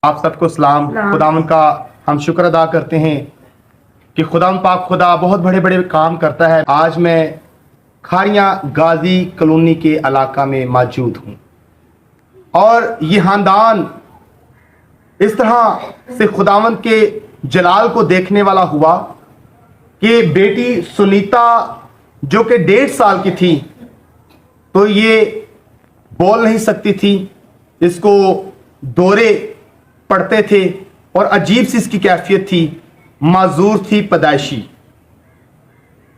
आप सबको सलाम। खुदावन का हम शुक्र अदा करते हैं कि खुदावन पाक खुदा बहुत बड़े बड़े काम करता है। आज मैं खारियां गाजी कॉलोनी के इलाका में मौजूद हूँ और ये खानदान इस तरह से खुदावन के जलाल को देखने वाला हुआ कि बेटी सुनीता जो कि 1.5 साल की थी, तो ये बोल नहीं सकती थी, इसको दौरे पड़ते थे और अजीब सी इसकी कैफियत थी, माजूर थी, पैदाइशी।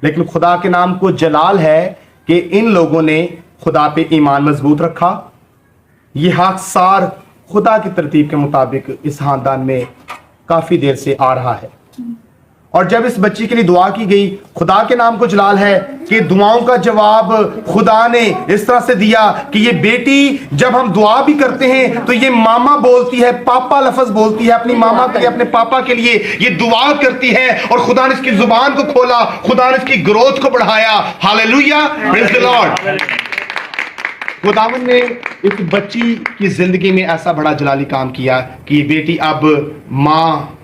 लेकिन खुदा के नाम को जलाल है कि इन लोगों ने खुदा पे ईमान मजबूत रखा। ये हादसार खुदा की तरतीब के मुताबिक इस खानदान में काफी देर से आ रहा है और जब इस बच्ची के लिए दुआ की गई, खुदा के नाम को जलाल है कि दुआओं का जवाब खुदा ने इस तरह से दिया कि ये बेटी जब हम दुआ भी करते हैं तो ये मामा बोलती है, पापा लफ्ज बोलती है, अपनी मामा के लिए, अपने पापा के लिए ये दुआ करती है और खुदा ने इसकी जुबान को खोला, खुदा ने इसकी ग्रोथ को बढ़ाया। Hallelujah, praise the Lord. खुदावन ने इस बच्ची की जिंदगी में ऐसा बड़ा जलाली काम किया कि ये बेटी अब माँ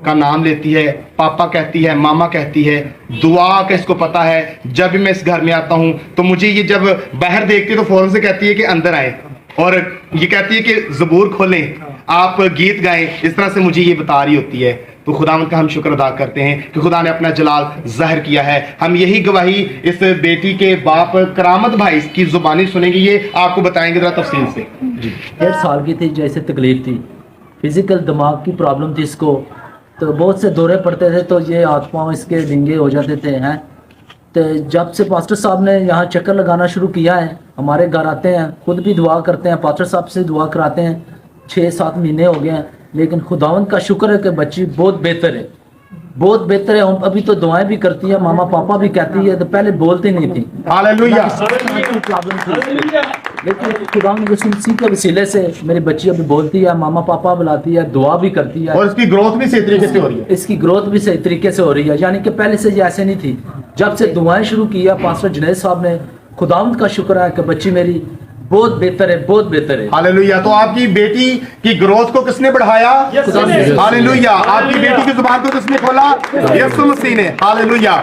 का नाम लेती है, पापा कहती है, मामा कहती है, दुआ का इसको पता है। जब भी मैं इस घर में आता हूँ तो मुझे ये जब बाहर देखती है तो फौरन से कहती है कि अंदर आए और ये कहती है कि ज़बूर खोलें, आप गीत गाएं। इस तरह से मुझे ये बता रही होती है। तो खुदावंद का हम शुक्र अदा करते हैं कि खुदा ने अपना जलाल ज़ाहिर किया है। हम यही गवाही इस बेटी के बाप करामत भाई की जुबानी सुनेंगे, ये आपको बताएंगे जरा तफसील से। जी, 1.5 साल की थी, जैसे तकलीफ थी, फिजिकल दिमाग की प्रॉब्लम थी इसको, तो बहुत से दौरे पड़ते थे तो ये हाथ पाँव इसके डिंगे हो जाते थे हैं। तो जब से पास्टर साहब ने यहाँ चक्कर लगाना शुरू किया है, हमारे घर आते हैं, खुद भी दुआ करते हैं, पास्टर साहब से दुआ कराते हैं, 6-7 महीने हो गए हैं। लेकिन खुदावंद का शुक्र है कि बच्ची बहुत बेहतर है, बहुत बेहतर है। अभी तो दुआएं भी करती है, मामा पापा भी कहती है, तो पहले बोलती नहीं थी। हालेलुया। प्रॉब्लम थी, लेकिन खुदावंद रसूल के वसीले से मेरी बच्ची अभी बोलती है, मामा पापा बुलाती है, दुआ भी करती है और इसकी ग्रोथ भी सही तरीके से हो रही है। इसकी ग्रोथ भी सही तरीके से हो रही है, यानी कि पहले से ये ऐसे नहीं थी। जब से दुआएं शुरू की है पास्टर जुनैद साहब ने, खुदावंद का शुक्र है कि बच्ची मेरी बहुत बेहतर है, बहुत बेहतर है। हालेलुया। तो आपकी बेटी की ग्रोथ को किसने बढ़ाया? हालेलुया। आपकी बेटी की जुबान को किसने खोला? यीशु मसीह ने। हालेलुया।